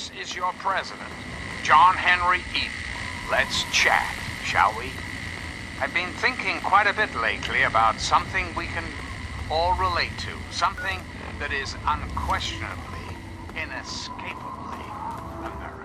This is your president, John Henry Eaton. Let's chat, shall we? I've been thinking quite a bit lately about something we can all relate to. Something that is unquestionably, inescapably American.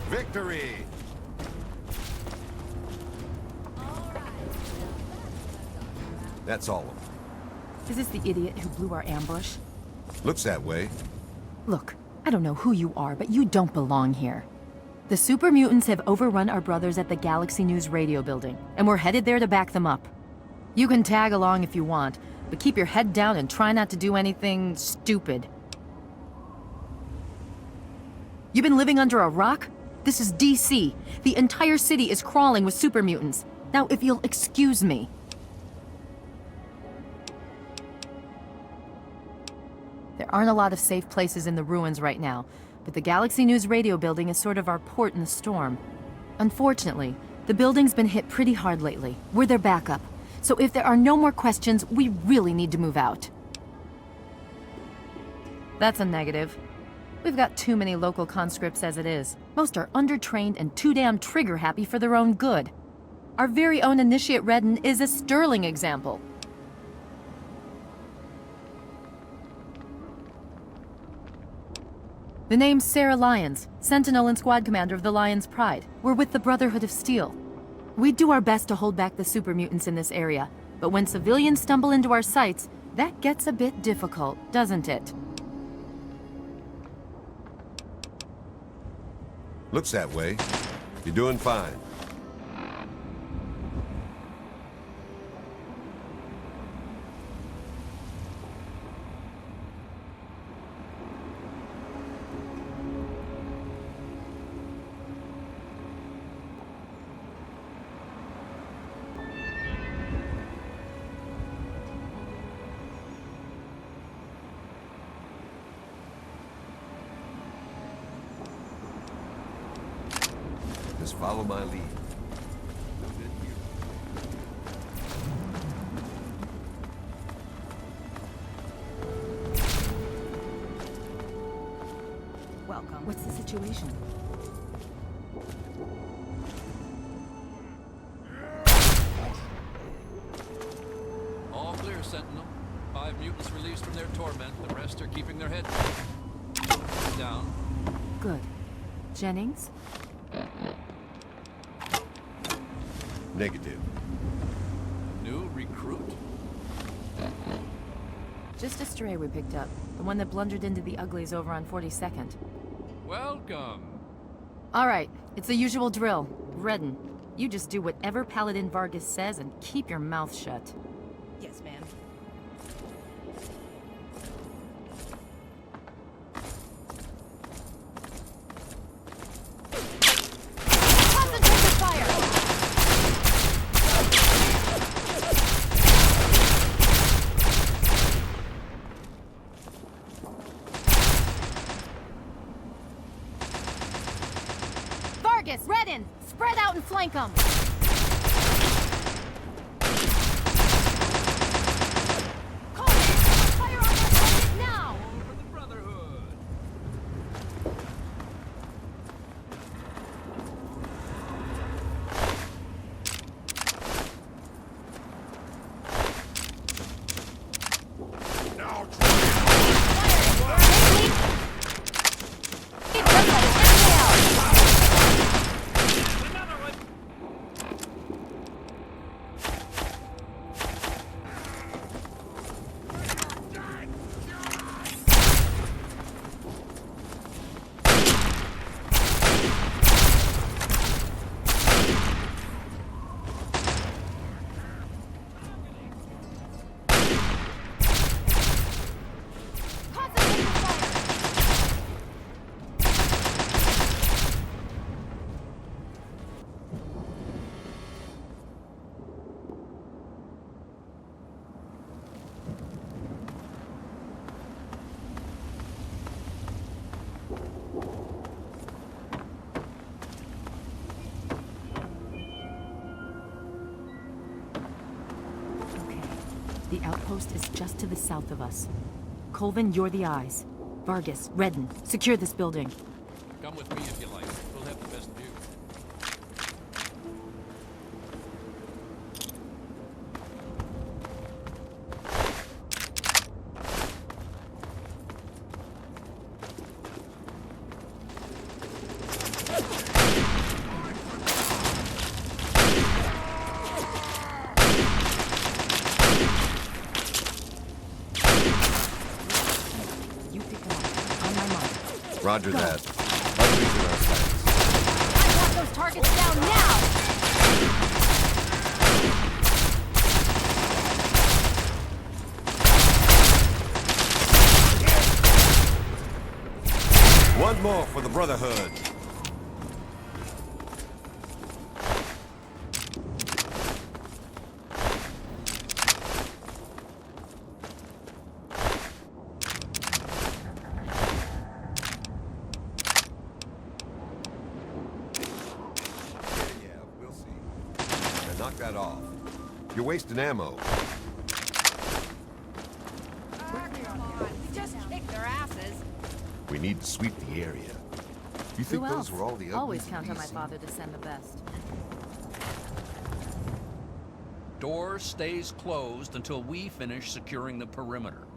Victory! That's all of them. Is this the idiot who blew our ambush? Looks that way. Look, I don't know who you are, but you don't belong here. The super mutants have overrun our brothers at the Galaxy News radio building, and we're headed there to back them up. You can tag along if you want, but keep your head down and try not to do anything stupid. You been living under a rock? This is DC. The entire city is crawling with super mutants. Now, if you'll excuse me. There aren't a lot of safe places in the ruins right now, but the Galaxy News radio building is sort of our port in the storm. Unfortunately, the building's been hit pretty hard lately. We're their backup. So if there are no more questions, we really need to move out. That's a negative. We've got too many local conscripts as it is. Most are undertrained and too damn trigger-happy for their own good. Our very own Initiate Redden is a sterling example. The name's Sarah Lyons, Sentinel and Squad Commander of the Lion's Pride. We're with the Brotherhood of Steel. We do our best to hold back the super mutants in this area, but when civilians stumble into our sights, that gets a bit difficult, doesn't it? Looks that way. You're doing fine. Just follow my lead. Welcome. What's the situation? All clear, Sentinel. 5 mutants released from their torment. The rest are keeping their heads down. Good. Jennings? Negative. New recruit? Just a stray we picked up. The one that blundered into the uglies over on 42nd. Welcome. All right, it's the usual drill. Redden, you just do whatever Paladin Vargas says and keep your mouth shut. Yes, ma'am. Concentrate the fire! Vargas, Redden, spread out and flank them! Fire on that target now! For the Brotherhood. Now Another one. Concentrate the fire! Okay. The outpost is just to the south of us. Colvin, you're the eyes. Vargas, Redden, secure this building. Come with me if you like. We'll have the best view. You pick them up. On my mark. Roger Go. that. Uglies in our sights. I want those targets down now! One more for the Brotherhood. Yeah, we'll see. Now knock that off. You're wasting ammo. Come on, we just kicked their asses. We need to sweep the area. You think Who those else? were all the uglies Always in count on my DC? father to send the best. Door stays closed until we finish securing the perimeter.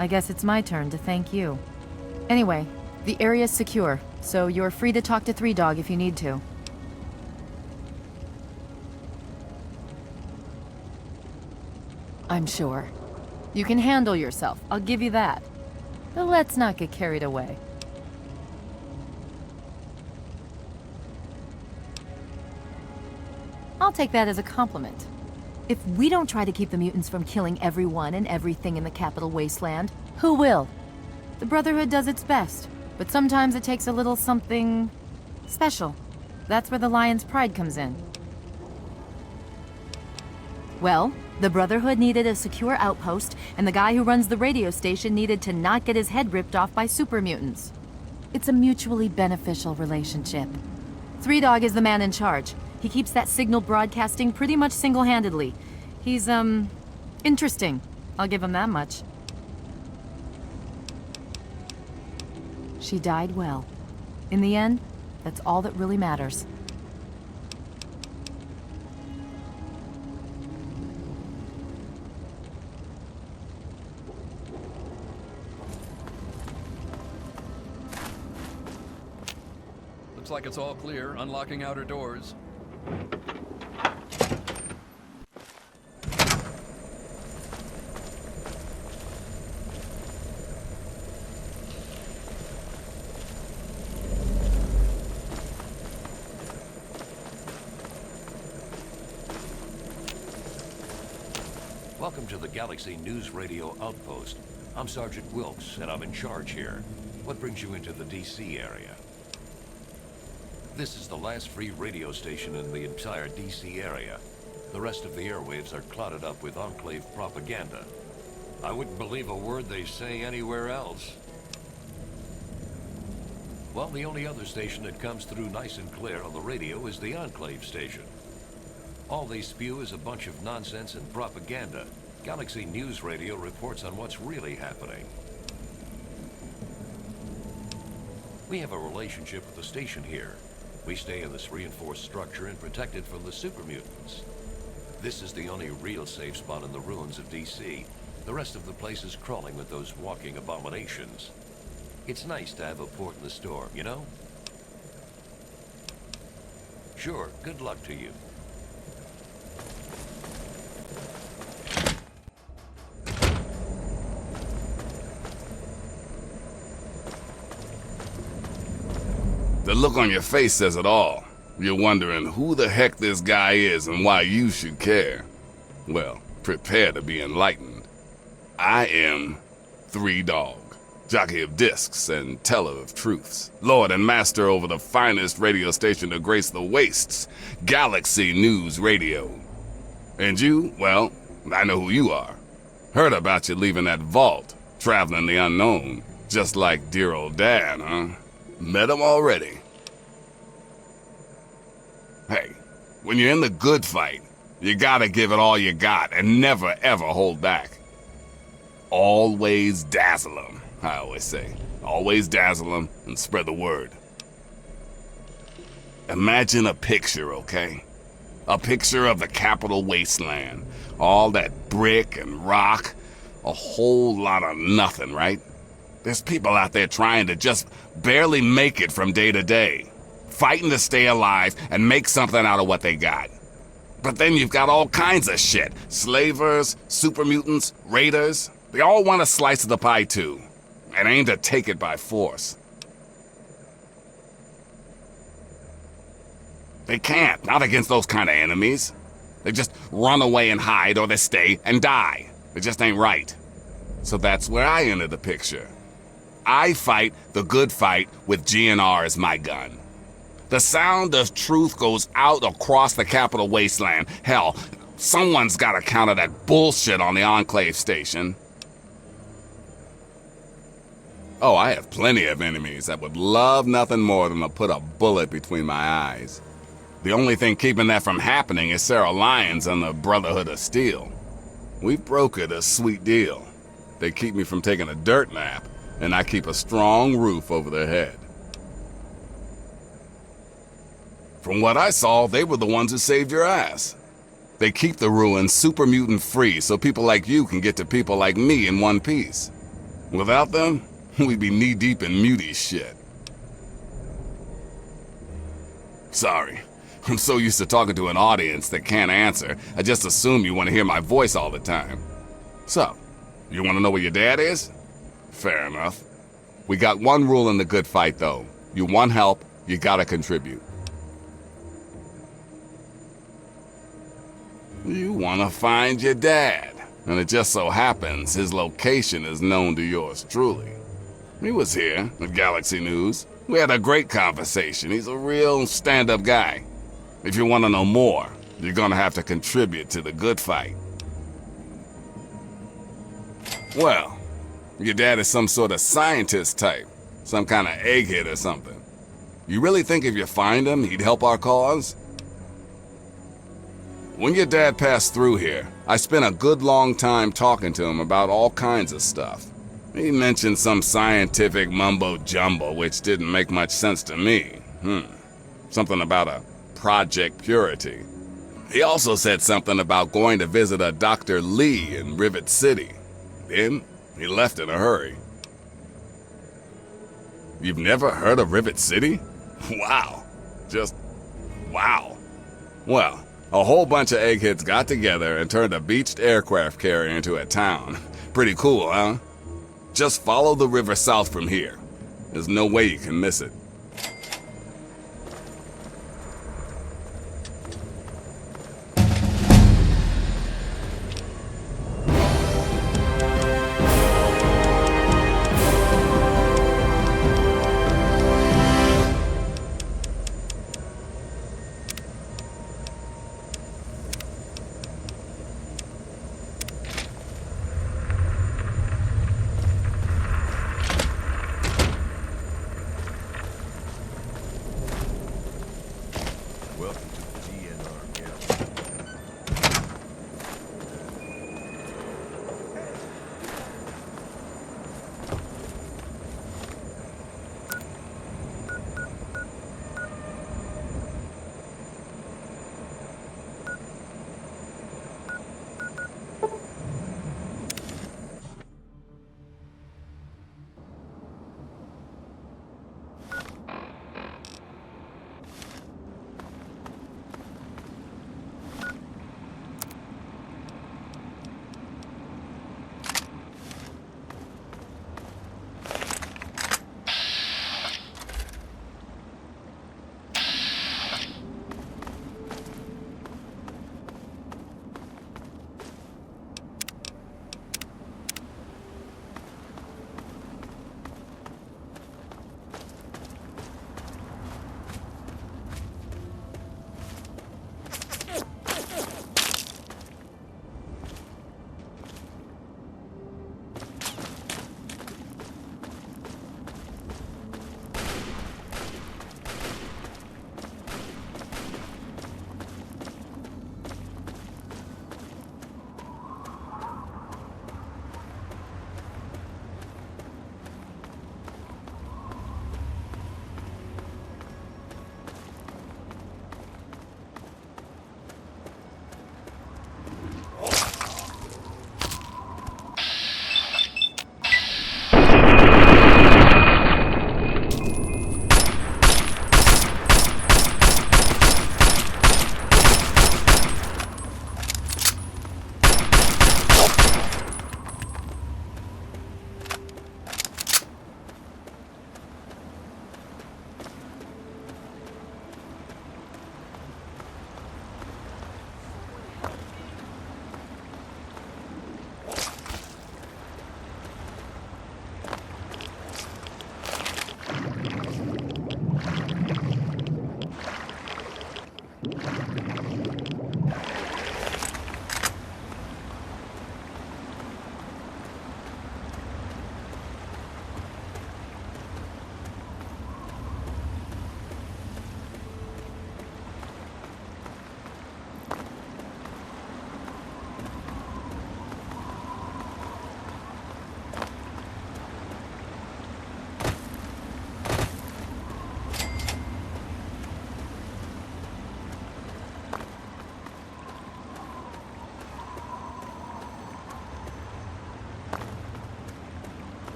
I guess it's my turn to thank you. Anyway, the area's secure, so you're free to talk to Three Dog if you need to. I'm sure. You can handle yourself, I'll give you that. But let's not get carried away. I'll take that as a compliment. If we don't try to keep the mutants from killing everyone and everything in the capital wasteland, who will? The Brotherhood does its best, but sometimes it takes a little something special. That's where the Lion's pride comes in. Well, the Brotherhood needed a secure outpost, and the guy who runs the radio station needed to not get his head ripped off by super mutants. It's a mutually beneficial relationship. Three Dog is the man in charge. He keeps that signal broadcasting pretty much single-handedly. He's, interesting. I'll give him that much. She died well. In the end, that's all that really matters. Looks like it's all clear. Unlocking outer doors. Welcome to the Galaxy News Radio Outpost. I'm Sergeant Wilkes, and I'm in charge here. What brings you into the DC area? This is the last free radio station in the entire DC area. The rest of the airwaves are clouded up with Enclave propaganda. I wouldn't believe a word they say anywhere else. Well, the only other station that comes through nice and clear on the radio is the Enclave station. All they spew is a bunch of nonsense and propaganda. Galaxy News Radio reports on what's really happening. We have a relationship with the station here. We stay in this reinforced structure and protect it from the super mutants. This is the only real safe spot in the ruins of DC. The rest of the place is crawling with those walking abominations. It's nice to have a port in the storm, you know? Sure, good luck to you. The look on your face says it all. You're wondering who the heck this guy is and why you should care. Well, prepare to be enlightened. I am Three Dog, jockey of discs and teller of truths, lord and master over the finest radio station to grace the wastes, Galaxy News Radio. And you, well, I know who you are. Heard about you leaving that vault, traveling the unknown, just like dear old Dad, huh? Met him already. Hey, when you're in the good fight, you gotta give it all you got and never ever hold back. Always dazzle them, I always say. Always dazzle them and spread the word. Imagine a picture, okay? A picture of the capital wasteland. All that brick and rock. A whole lot of nothing, right? There's people out there trying to just barely make it from day to day, fighting to stay alive and make something out of what they got. But then you've got all kinds of shit. Slavers, super mutants, raiders. They all want a slice of the pie too, and aim to take it by force. They can't, not against those kind of enemies. They just run away and hide, or they stay and die. It just ain't right. So that's where I enter the picture. I fight the good fight with GNR as my gun. The sound of truth goes out across the capital wasteland. Hell, someone's gotta counter that bullshit on the Enclave station. Oh, I have plenty of enemies that would love nothing more than to put a bullet between my eyes. The only thing keeping that from happening is Sarah Lyons and the Brotherhood of Steel. We've brokered a sweet deal. They keep me from taking a dirt nap, and I keep a strong roof over their head. From what I saw, they were the ones who saved your ass. They keep the ruins super mutant free so people like you can get to people like me in one piece. Without them, we'd be knee-deep in muty shit. Sorry. I'm so used to talking to an audience that can't answer, I just assume you want to hear my voice all the time. So, you want to know where your dad is? Fair enough. We got one rule in the good fight, though. You want help, you gotta contribute. You want to find your dad, and it just so happens his location is known to yours truly. He was here at Galaxy News. We had a great conversation. He's a real stand-up guy. If you want to know more, you're gonna have to contribute to the good fight. Well, your dad is some sort of scientist type, some kind of egghead or something. You really think if you find him, he'd help our cause? When your dad passed through here, I spent a good long time talking to him about all kinds of stuff. He mentioned some scientific mumbo-jumbo which didn't make much sense to me. Something about a Project Purity. He also said something about going to visit a Dr. Lee in Rivet City. Then, he left in a hurry. You've never heard of Rivet City? Wow. Just wow. Well, a whole bunch of eggheads got together and turned a beached aircraft carrier into a town. Pretty cool, huh? Just follow the river south from here. There's no way you can miss it.